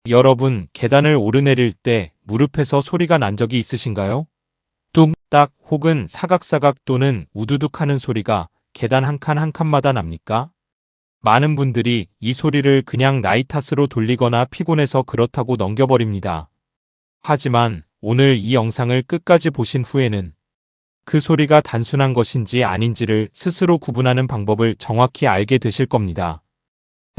여러분, 계단을 오르내릴 때 무릎에서 소리가 난 적이 있으신가요? 뚝딱 혹은 사각사각 또는 우두둑 하는 소리가 계단 한 칸 한 칸마다 납니까? 많은 분들이 이 소리를 그냥 나이 탓으로 돌리거나 피곤해서 그렇다고 넘겨버립니다. 하지만 오늘 이 영상을 끝까지 보신 후에는 그 소리가 단순한 것인지 아닌지를 스스로 구분하는 방법을 정확히 알게 되실 겁니다.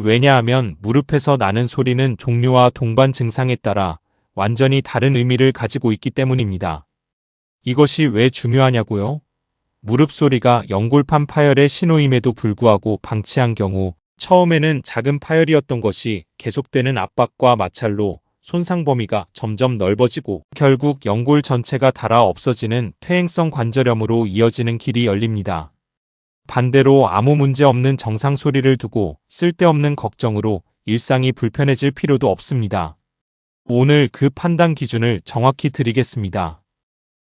왜냐하면 무릎에서 나는 소리는 종류와 동반 증상에 따라 완전히 다른 의미를 가지고 있기 때문입니다. 이것이 왜 중요하냐고요? 무릎 소리가 연골판 파열의 신호임에도 불구하고 방치한 경우 처음에는 작은 파열이었던 것이 계속되는 압박과 마찰로 손상 범위가 점점 넓어지고 결국 연골 전체가 닳아 없어지는 퇴행성 관절염으로 이어지는 길이 열립니다. 반대로 아무 문제 없는 정상 소리를 두고 쓸데없는 걱정으로 일상이 불편해질 필요도 없습니다. 오늘 그 판단 기준을 정확히 드리겠습니다.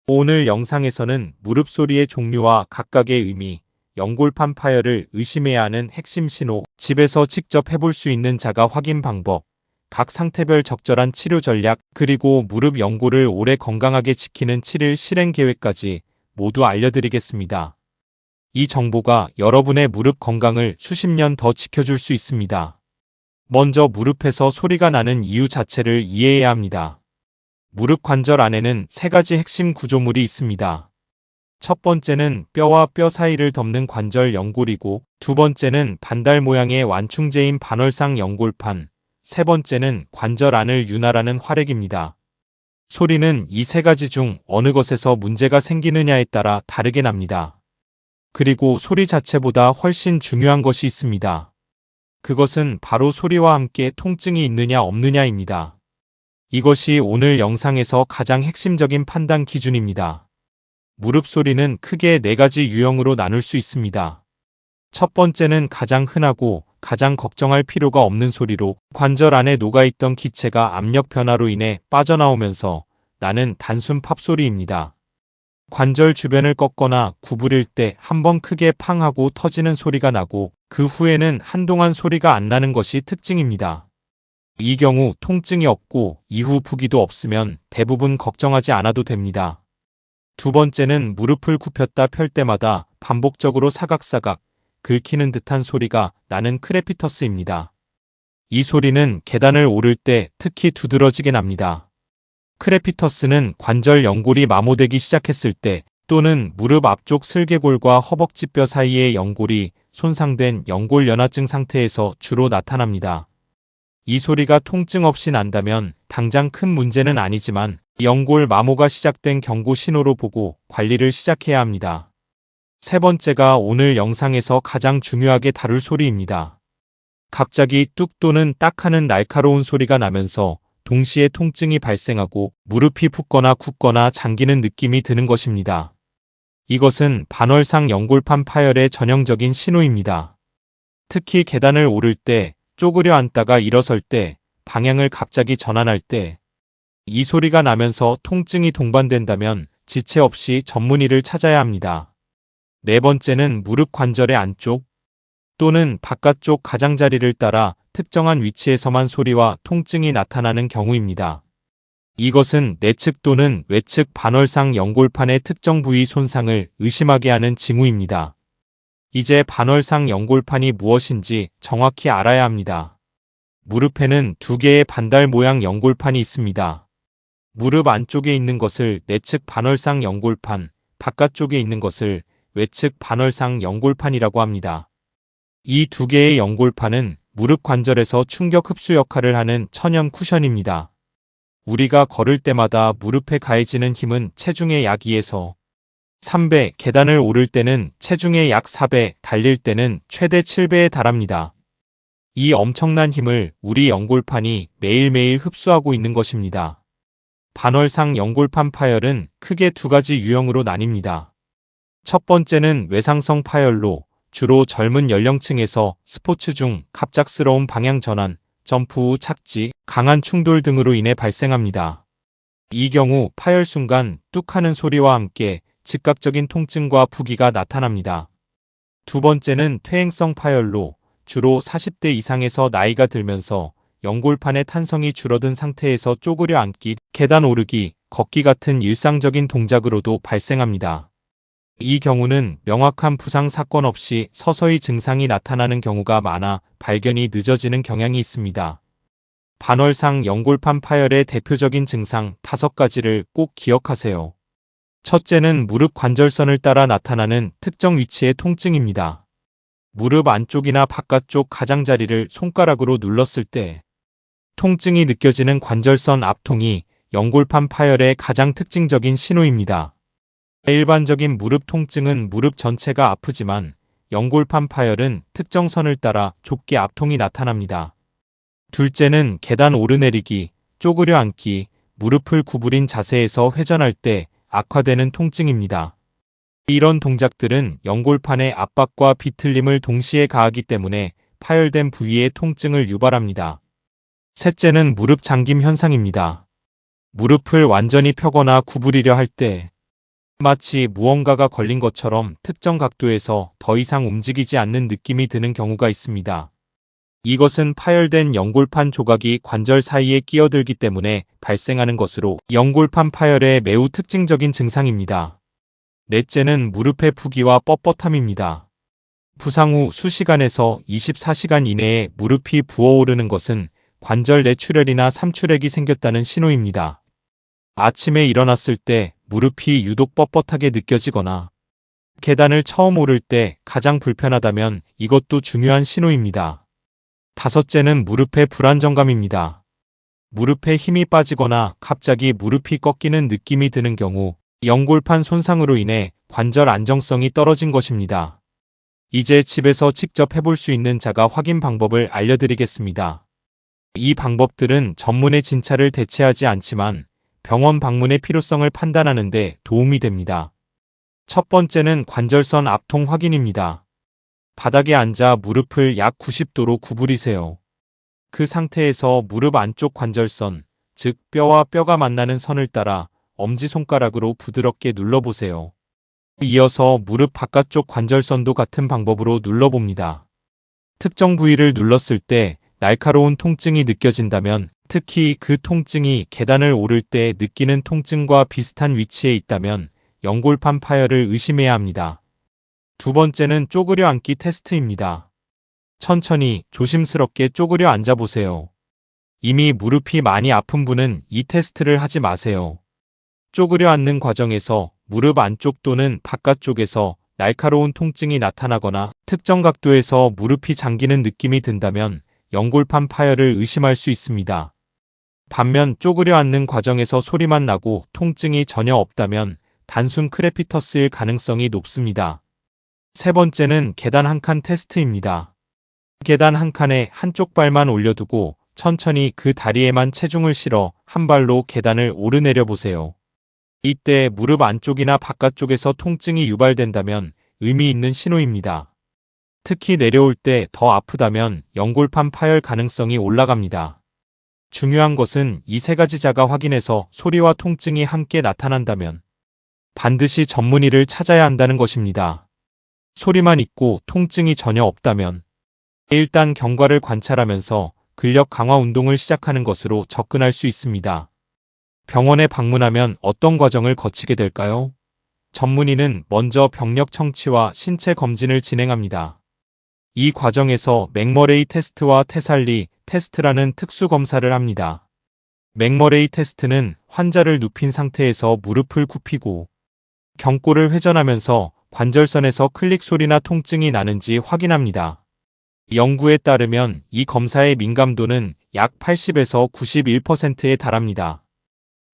오늘 영상에서는 무릎 소리의 종류와 각각의 의미, 연골판 파열을 의심해야 하는 핵심 신호, 집에서 직접 해볼 수 있는 자가 확인 방법, 각 상태별 적절한 치료 전략, 그리고 무릎 연골을 오래 건강하게 지키는 7일 실행 계획까지 모두 알려드리겠습니다. 이 정보가 여러분의 무릎 건강을 수십 년 더 지켜줄 수 있습니다. 먼저 무릎에서 소리가 나는 이유 자체를 이해해야 합니다. 무릎 관절 안에는 세 가지 핵심 구조물이 있습니다. 첫 번째는 뼈와 뼈 사이를 덮는 관절 연골이고, 두 번째는 반달 모양의 완충제인 반월상 연골판, 세 번째는 관절 안을 윤활하는 활액입니다. 소리는 이 세 가지 중 어느 것에서 문제가 생기느냐에 따라 다르게 납니다. 그리고 소리 자체보다 훨씬 중요한 것이 있습니다. 그것은 바로 소리와 함께 통증이 있느냐 없느냐입니다. 이것이 오늘 영상에서 가장 핵심적인 판단 기준입니다. 무릎 소리는 크게 네 가지 유형으로 나눌 수 있습니다. 첫 번째는 가장 흔하고 가장 걱정할 필요가 없는 소리로, 관절 안에 녹아있던 기체가 압력 변화로 인해 빠져나오면서 나는 단순 팝소리입니다. 관절 주변을 꺾거나 구부릴 때 한번 크게 팡 하고 터지는 소리가 나고, 그 후에는 한동안 소리가 안 나는 것이 특징입니다. 이 경우 통증이 없고 이후 부기도 없으면 대부분 걱정하지 않아도 됩니다. 두 번째는 무릎을 굽혔다 펼 때마다 반복적으로 사각사각 긁히는 듯한 소리가 나는 크레피터스입니다. 이 소리는 계단을 오를 때 특히 두드러지게 납니다. 크레피터스는 관절 연골이 마모되기 시작했을 때, 또는 무릎 앞쪽 슬개골과 허벅지뼈 사이의 연골이 손상된 연골연화증 상태에서 주로 나타납니다. 이 소리가 통증 없이 난다면 당장 큰 문제는 아니지만 연골 마모가 시작된 경고 신호로 보고 관리를 시작해야 합니다. 세 번째가 오늘 영상에서 가장 중요하게 다룰 소리입니다. 갑자기 뚝 또는 딱 하는 날카로운 소리가 나면서 동시에 통증이 발생하고 무릎이 붓거나 굳거나 잠기는 느낌이 드는 것입니다. 이것은 반월상 연골판 파열의 전형적인 신호입니다. 특히 계단을 오를 때, 쪼그려 앉다가 일어설 때, 방향을 갑자기 전환할 때, 이 소리가 나면서 통증이 동반된다면 지체 없이 전문의를 찾아야 합니다. 네 번째는 무릎 관절의 안쪽 또는 바깥쪽 가장자리를 따라 특정한 위치에서만 소리와 통증이 나타나는 경우입니다. 이것은 내측 또는 외측 반월상 연골판의 특정 부위 손상을 의심하게 하는 징후입니다. 이제 반월상 연골판이 무엇인지 정확히 알아야 합니다. 무릎에는 두 개의 반달 모양 연골판이 있습니다. 무릎 안쪽에 있는 것을 내측 반월상 연골판, 바깥쪽에 있는 것을 외측 반월상 연골판이라고 합니다. 이 두 개의 연골판은 무릎 관절에서 충격 흡수 역할을 하는 천연 쿠션입니다. 우리가 걸을 때마다 무릎에 가해지는 힘은 체중의 약 2에서 3배, 계단을 오를 때는 체중의 약 4배, 달릴 때는 최대 7배에 달합니다. 이 엄청난 힘을 우리 연골판이 매일매일 흡수하고 있는 것입니다. 반월상 연골판 파열은 크게 두 가지 유형으로 나뉩니다. 첫 번째는 외상성 파열로, 주로 젊은 연령층에서 스포츠 중 갑작스러운 방향 전환, 점프 후 착지, 강한 충돌 등으로 인해 발생합니다. 이 경우 파열 순간 뚝 하는 소리와 함께 즉각적인 통증과 부기가 나타납니다. 두 번째는 퇴행성 파열로, 주로 40대 이상에서 나이가 들면서 연골판의 탄성이 줄어든 상태에서 쪼그려 앉기, 계단 오르기, 걷기 같은 일상적인 동작으로도 발생합니다. 이 경우는 명확한 부상 사건 없이 서서히 증상이 나타나는 경우가 많아 발견이 늦어지는 경향이 있습니다. 반월상 연골판 파열의 대표적인 증상 5가지를 꼭 기억하세요. 첫째는 무릎 관절선을 따라 나타나는 특정 위치의 통증입니다. 무릎 안쪽이나 바깥쪽 가장자리를 손가락으로 눌렀을 때 통증이 느껴지는 관절선 압통이 연골판 파열의 가장 특징적인 신호입니다. 일반적인 무릎 통증은 무릎 전체가 아프지만 연골판 파열은 특정 선을 따라 좁게 압통이 나타납니다. 둘째는 계단 오르내리기, 쪼그려 앉기, 무릎을 구부린 자세에서 회전할 때 악화되는 통증입니다. 이런 동작들은 연골판의 압박과 비틀림을 동시에 가하기 때문에 파열된 부위의 통증을 유발합니다. 셋째는 무릎 잠김 현상입니다. 무릎을 완전히 펴거나 구부리려 할 때 마치 무언가가 걸린 것처럼 특정 각도에서 더 이상 움직이지 않는 느낌이 드는 경우가 있습니다. 이것은 파열된 연골판 조각이 관절 사이에 끼어들기 때문에 발생하는 것으로 연골판 파열의 매우 특징적인 증상입니다. 넷째는 무릎의 부기와 뻣뻣함입니다. 부상 후 수시간에서 24시간 이내에 무릎이 부어오르는 것은 관절 내출혈이나 삼출액이 생겼다는 신호입니다. 아침에 일어났을 때 무릎이 유독 뻣뻣하게 느껴지거나 계단을 처음 오를 때 가장 불편하다면 이것도 중요한 신호입니다. 다섯째는 무릎의 불안정감입니다. 무릎에 힘이 빠지거나 갑자기 무릎이 꺾이는 느낌이 드는 경우 연골판 손상으로 인해 관절 안정성이 떨어진 것입니다. 이제 집에서 직접 해볼 수 있는 자가 확인 방법을 알려드리겠습니다. 이 방법들은 전문의 진찰을 대체하지 않지만 병원 방문의 필요성을 판단하는 데 도움이 됩니다. 첫 번째는 관절선 압통 확인입니다. 바닥에 앉아 무릎을 약 90도로 구부리세요. 그 상태에서 무릎 안쪽 관절선, 즉 뼈와 뼈가 만나는 선을 따라 엄지손가락으로 부드럽게 눌러보세요. 이어서 무릎 바깥쪽 관절선도 같은 방법으로 눌러봅니다. 특정 부위를 눌렀을 때 날카로운 통증이 느껴진다면, 특히 그 통증이 계단을 오를 때 느끼는 통증과 비슷한 위치에 있다면 연골판 파열을 의심해야 합니다. 두 번째는 쪼그려 앉기 테스트입니다. 천천히 조심스럽게 쪼그려 앉아보세요. 이미 무릎이 많이 아픈 분은 이 테스트를 하지 마세요. 쪼그려 앉는 과정에서 무릎 안쪽 또는 바깥쪽에서 날카로운 통증이 나타나거나 특정 각도에서 무릎이 잠기는 느낌이 든다면 연골판 파열을 의심할 수 있습니다. 반면 쪼그려 앉는 과정에서 소리만 나고 통증이 전혀 없다면 단순 크레피터스일 가능성이 높습니다. 세 번째는 계단 한 칸 테스트입니다. 계단 한 칸에 한쪽 발만 올려두고 천천히 그 다리에만 체중을 실어 한 발로 계단을 오르내려 보세요. 이때 무릎 안쪽이나 바깥쪽에서 통증이 유발된다면 의미 있는 신호입니다. 특히 내려올 때 더 아프다면 연골판 파열 가능성이 올라갑니다. 중요한 것은 이 세 가지 자가 확인해서 소리와 통증이 함께 나타난다면 반드시 전문의를 찾아야 한다는 것입니다. 소리만 있고 통증이 전혀 없다면 일단 경과를 관찰하면서 근력 강화 운동을 시작하는 것으로 접근할 수 있습니다. 병원에 방문하면 어떤 과정을 거치게 될까요? 전문의는 먼저 병력 청취와 신체 검진을 진행합니다. 이 과정에서 맥머레이 테스트와 테살리 테스트라는 특수 검사를 합니다. 맥머레이 테스트는 환자를 눕힌 상태에서 무릎을 굽히고 경골을 회전하면서 관절선에서 클릭 소리나 통증이 나는지 확인합니다. 연구에 따르면 이 검사의 민감도는 약 80에서 91%에 달합니다.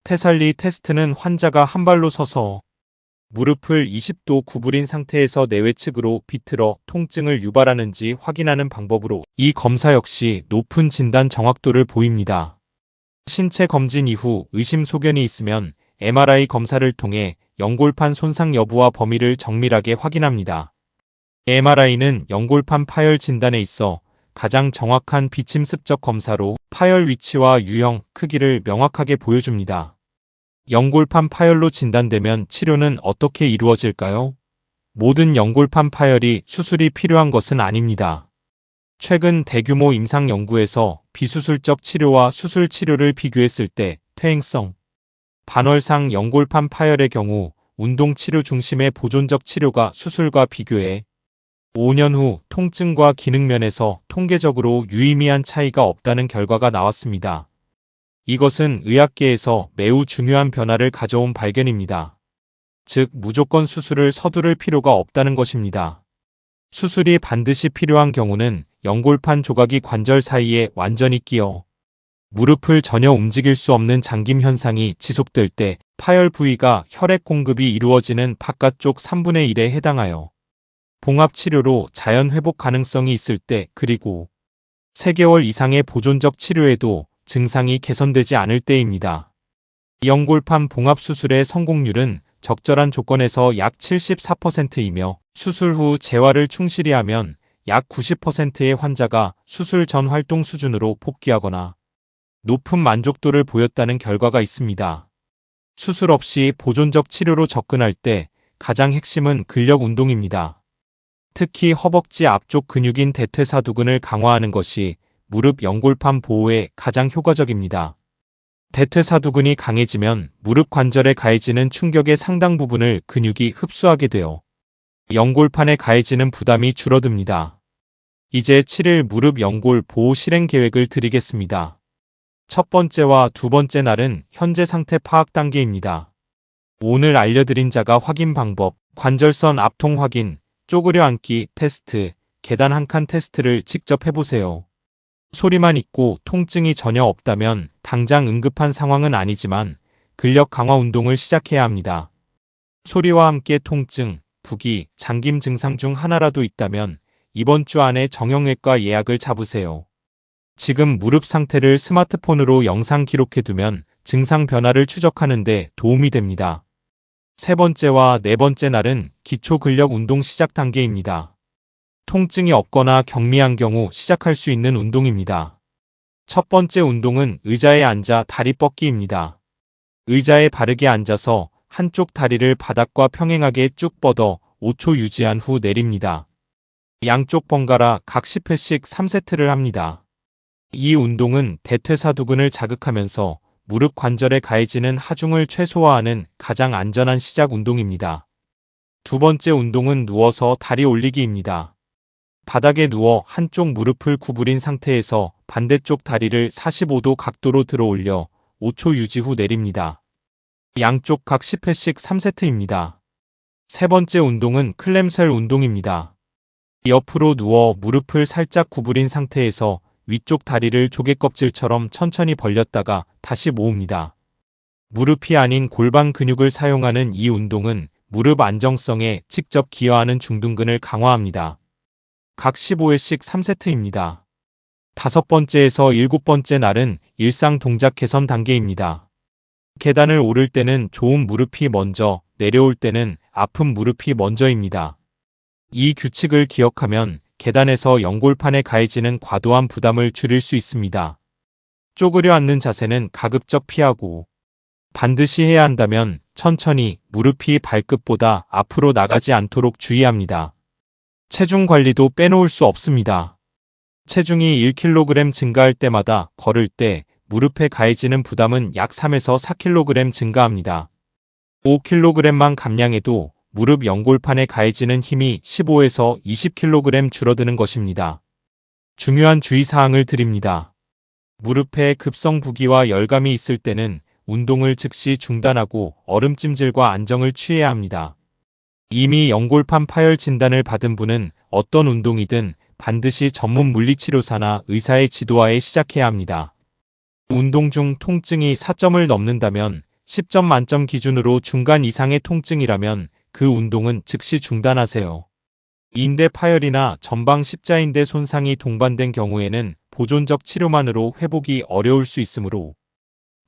테살리 테스트는 환자가 한 발로 서서 무릎을 20도 구부린 상태에서 내외측으로 비틀어 통증을 유발하는지 확인하는 방법으로 이 검사 역시 높은 진단 정확도를 보입니다. 신체 검진 이후 의심 소견이 있으면 MRI 검사를 통해 연골판 손상 여부와 범위를 정밀하게 확인합니다. MRI는 연골판 파열 진단에 있어 가장 정확한 비침습적 검사로 파열 위치와 유형, 크기를 명확하게 보여줍니다. 연골판 파열로 진단되면 치료는 어떻게 이루어질까요? 모든 연골판 파열이 수술이 필요한 것은 아닙니다. 최근 대규모 임상 연구에서 비수술적 치료와 수술 치료를 비교했을 때 퇴행성, 반월상 연골판 파열의 경우 운동 치료 중심의 보존적 치료가 수술과 비교해 5년 후 통증과 기능 면에서 통계적으로 유의미한 차이가 없다는 결과가 나왔습니다. 이것은 의학계에서 매우 중요한 변화를 가져온 발견입니다. 즉, 무조건 수술을 서두를 필요가 없다는 것입니다. 수술이 반드시 필요한 경우는 연골판 조각이 관절 사이에 완전히 끼어 무릎을 전혀 움직일 수 없는 잠김 현상이 지속될 때 파열 부위가 혈액 공급이 이루어지는 바깥쪽 3분의 1에 해당하여 봉합치료로 자연 회복 가능성이 있을 때, 그리고 3개월 이상의 보존적 치료에도 증상이 개선되지 않을 때입니다. 연골판 봉합수술의 성공률은 적절한 조건에서 약 74%이며 수술 후 재활을 충실히 하면 약 90%의 환자가 수술 전 활동 수준으로 복귀하거나 높은 만족도를 보였다는 결과가 있습니다. 수술 없이 보존적 치료로 접근할 때 가장 핵심은 근력 운동입니다. 특히 허벅지 앞쪽 근육인 대퇴사두근을 강화하는 것이 무릎 연골판 보호에 가장 효과적입니다. 대퇴사두근이 강해지면 무릎 관절에 가해지는 충격의 상당 부분을 근육이 흡수하게 되어 연골판에 가해지는 부담이 줄어듭니다. 이제 7일 무릎 연골 보호 실행 계획을 드리겠습니다. 첫 번째와 두 번째 날은 현재 상태 파악 단계입니다. 오늘 알려드린 자가 확인 방법, 관절선 압통 확인, 쪼그려 앉기 테스트, 계단 한 칸 테스트를 직접 해보세요. 소리만 있고 통증이 전혀 없다면 당장 응급한 상황은 아니지만 근력 강화 운동을 시작해야 합니다. 소리와 함께 통증, 부기, 잠김 증상 중 하나라도 있다면 이번 주 안에 정형외과 예약을 잡으세요. 지금 무릎 상태를 스마트폰으로 영상 기록해두면 증상 변화를 추적하는 데 도움이 됩니다. 세 번째와 네 번째 날은 기초 근력 운동 시작 단계입니다. 통증이 없거나 경미한 경우 시작할 수 있는 운동입니다. 첫 번째 운동은 의자에 앉아 다리 뻗기입니다. 의자에 바르게 앉아서 한쪽 다리를 바닥과 평행하게 쭉 뻗어 5초 유지한 후 내립니다. 양쪽 번갈아 각 10회씩 3세트를 합니다. 이 운동은 대퇴사두근을 자극하면서 무릎 관절에 가해지는 하중을 최소화하는 가장 안전한 시작 운동입니다. 두 번째 운동은 누워서 다리 올리기입니다. 바닥에 누워 한쪽 무릎을 구부린 상태에서 반대쪽 다리를 45도 각도로 들어 올려 5초 유지 후 내립니다. 양쪽 각 10회씩 3세트입니다. 세 번째 운동은 클램셀 운동입니다. 옆으로 누워 무릎을 살짝 구부린 상태에서 위쪽 다리를 조개껍질처럼 천천히 벌렸다가 다시 모읍니다. 무릎이 아닌 골반 근육을 사용하는 이 운동은 무릎 안정성에 직접 기여하는 중둔근을 강화합니다. 각 15회씩 3세트입니다. 다섯 번째에서 일곱 번째 날은 일상 동작 개선 단계입니다. 계단을 오를 때는 좋은 무릎이 먼저, 내려올 때는 아픈 무릎이 먼저입니다. 이 규칙을 기억하면 계단에서 연골판에 가해지는 과도한 부담을 줄일 수 있습니다. 쪼그려 앉는 자세는 가급적 피하고 반드시 해야 한다면 천천히 무릎이 발끝보다 앞으로 나가지 않도록 주의합니다. 체중 관리도 빼놓을 수 없습니다. 체중이 1kg 증가할 때마다 걸을 때 무릎에 가해지는 부담은 약 3에서 4kg 증가합니다. 5kg만 감량해도 무릎 연골판에 가해지는 힘이 15에서 20kg 줄어드는 것입니다. 중요한 주의사항을 드립니다. 무릎에 급성 부기와 열감이 있을 때는 운동을 즉시 중단하고 얼음찜질과 안정을 취해야 합니다. 이미 연골판 파열 진단을 받은 분은 어떤 운동이든 반드시 전문 물리치료사나 의사의 지도하에 시작해야 합니다. 운동 중 통증이 4점을 넘는다면 10점 만점 기준으로 중간 이상의 통증이라면 그 운동은 즉시 중단하세요. 인대 파열이나 전방 십자인대 손상이 동반된 경우에는 보존적 치료만으로 회복이 어려울 수 있으므로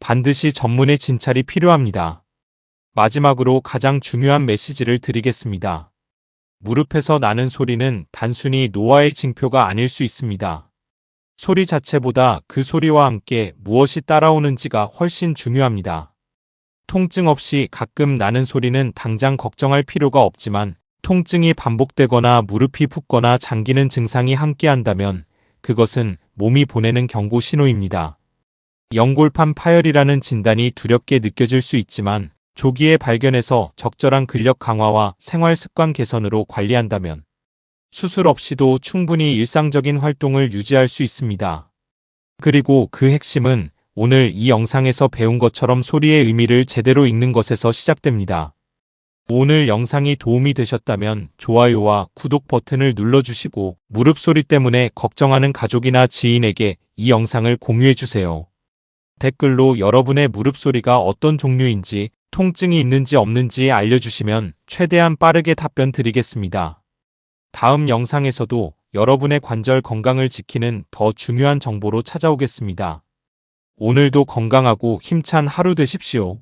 반드시 전문의 진찰이 필요합니다. 마지막으로 가장 중요한 메시지를 드리겠습니다. 무릎에서 나는 소리는 단순히 노화의 징표가 아닐 수 있습니다. 소리 자체보다 그 소리와 함께 무엇이 따라오는지가 훨씬 중요합니다. 통증 없이 가끔 나는 소리는 당장 걱정할 필요가 없지만 통증이 반복되거나 무릎이 붓거나 잠기는 증상이 함께한다면 그것은 몸이 보내는 경고 신호입니다. 연골판 파열이라는 진단이 두렵게 느껴질 수 있지만 조기에 발견해서 적절한 근력 강화와 생활 습관 개선으로 관리한다면 수술 없이도 충분히 일상적인 활동을 유지할 수 있습니다. 그리고 그 핵심은 오늘 이 영상에서 배운 것처럼 소리의 의미를 제대로 읽는 것에서 시작됩니다. 오늘 영상이 도움이 되셨다면 좋아요와 구독 버튼을 눌러주시고 무릎 소리 때문에 걱정하는 가족이나 지인에게 이 영상을 공유해주세요. 댓글로 여러분의 무릎 소리가 어떤 종류인지, 통증이 있는지 없는지 알려주시면 최대한 빠르게 답변 드리겠습니다. 다음 영상에서도 여러분의 관절 건강을 지키는 더 중요한 정보로 찾아오겠습니다. 오늘도 건강하고 힘찬 하루 되십시오.